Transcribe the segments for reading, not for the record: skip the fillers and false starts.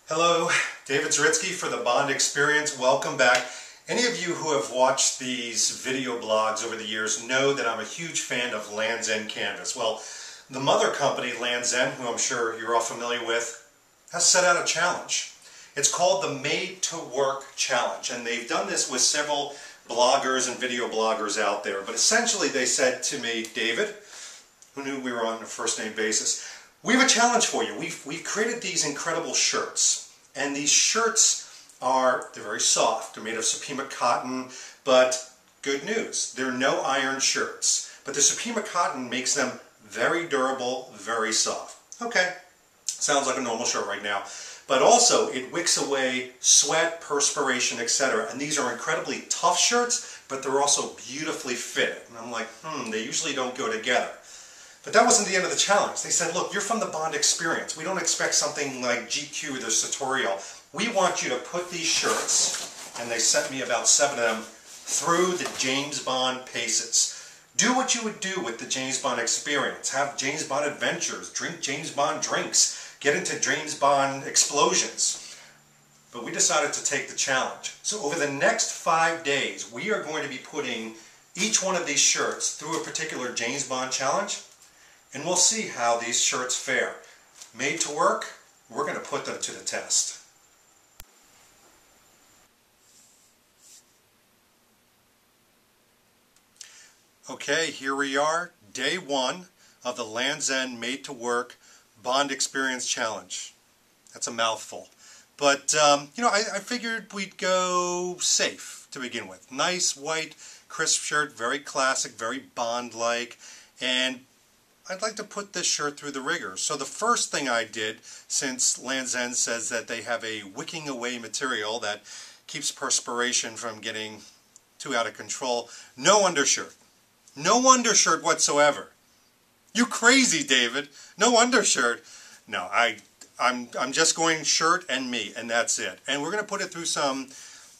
Hello, David Zaritsky for the Bond Experience. Welcome back. Any of you who have watched these video blogs over the years know that I'm a huge fan of Land's End Canvas. Well, the mother company, Land's End, who I'm sure you're all familiar with, has set out a challenge. It's called the Made to Work Challenge, and they've done this with several bloggers and video bloggers out there. But essentially they said to me, David, who knew we were on a first name basis, we have a challenge for you. We've created these incredible shirts, and these shirts they're very soft. They're made of Supima cotton, but good news, they're no iron shirts. But the Supima cotton makes them very durable, very soft. Okay, sounds like a normal shirt right now. But also, it wicks away sweat, perspiration, etc. And these are incredibly tough shirts, but they're also beautifully fitted. And I'm like, they usually don't go together. But that wasn't the end of the challenge. They said, look, you're from the Bond Experience. We don't expect something like GQ or the Sartorial. We want you to put these shirts, and they sent me about 7 of them, through the James Bond paces. Do what you would do with the James Bond Experience. Have James Bond adventures, drink James Bond drinks, get into James Bond explosions. But we decided to take the challenge. So over the next 5 days, we are going to be putting each one of these shirts through a particular James Bond challenge. And we'll see how these shirts fare. Made to work, we're going to put them to the test. Okay, here we are, day 1 of the Land's End Made to Work Bond Experience Challenge. That's a mouthful. But, I figured we'd go safe to begin with. Nice, white, crisp shirt, very classic, very Bond-like, and I'd like to put this shirt through the rigors. So the first thing I did, since Land's End says that they have a wicking away material that keeps perspiration from getting too out of control, no undershirt. No undershirt whatsoever. You crazy, David. No undershirt. No, I'm just going shirt and me, and that's it. And we're going to put it through some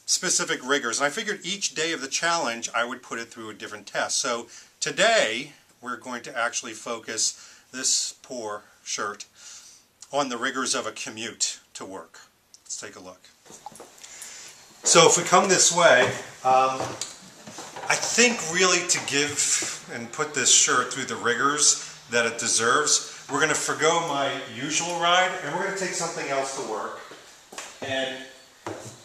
specific rigors. And I figured each day of the challenge I would put it through a different test. So today we're going to actually focus this poor shirt on the rigors of a commute to work. Let's take a look. So if we come this way, I think really to give and put this shirt through the rigors that it deserves, we're going to forgo my usual ride and we're going to take something else to work. And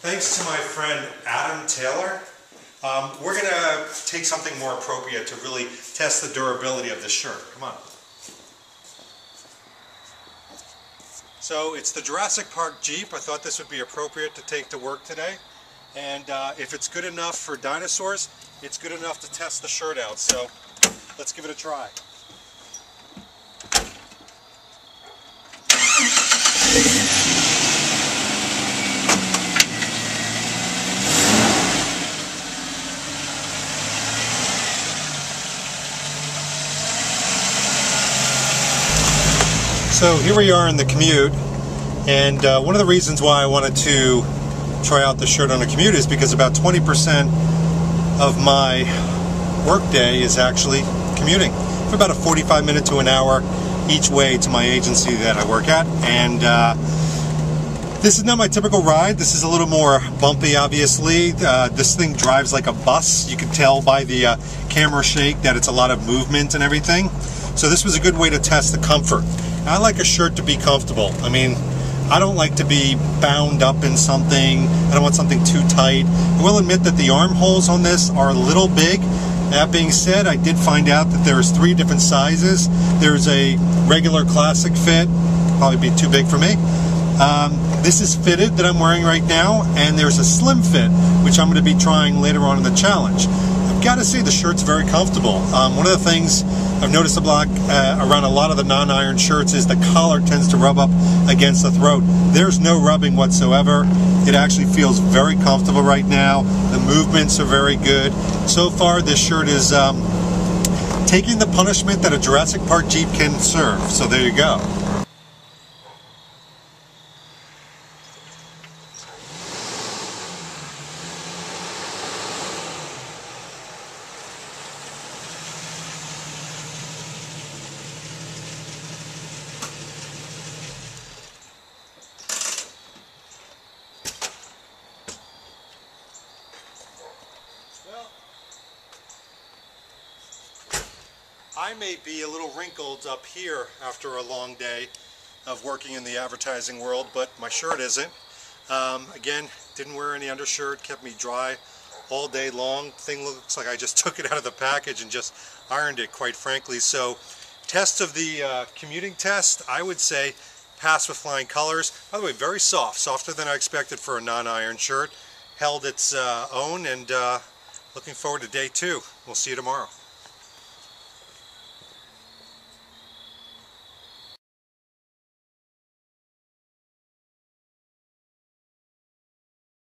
thanks to my friend Adam Taylor, we're going to take something more appropriate to really test the durability of this shirt. Come on. So it's the Jurassic Park Jeep. I thought this would be appropriate to take to work today. And if it's good enough for dinosaurs, it's good enough to test the shirt out. So let's give it a try. So here we are in the Commute, and one of the reasons why I wanted to try out the shirt on a Commute is because about 20% of my workday is actually commuting for about a 45-minute to an hour each way to my agency that I work at. And this is not my typical ride. This is a little more bumpy, obviously. This thing drives like a bus. You can tell by the camera shake that it's a lot of movement and everything. So this was a good way to test the comfort. I like a shirt to be comfortable. I mean, I don't like to be bound up in something. I don't want something too tight. I will admit that the armholes on this are a little big. That being said, I did find out that there's 3 different sizes. There's a regular classic fit, probably be too big for me. This is fitted that I'm wearing right now, and there's a slim fit, which I'm going to be trying later on in the challenge. I've got to say the shirt's very comfortable. One of the things I've noticed around a lot of the non-iron shirts is the collar tends to rub up against the throat. There's no rubbing whatsoever. It actually feels very comfortable right now. The movements are very good. So far, this shirt is taking the punishment that a Jurassic Park Jeep can serve. So there you go. I may be a little wrinkled up here after a long day of working in the advertising world, but my shirt isn't. Again, didn't wear any undershirt, kept me dry all day long. Thing looks like I just took it out of the package and just ironed it, quite frankly. So, test of the commuting test, I would say pass with flying colors. By the way, very soft, softer than I expected for a non-iron shirt. Held its own, and looking forward to day 2. We'll see you tomorrow.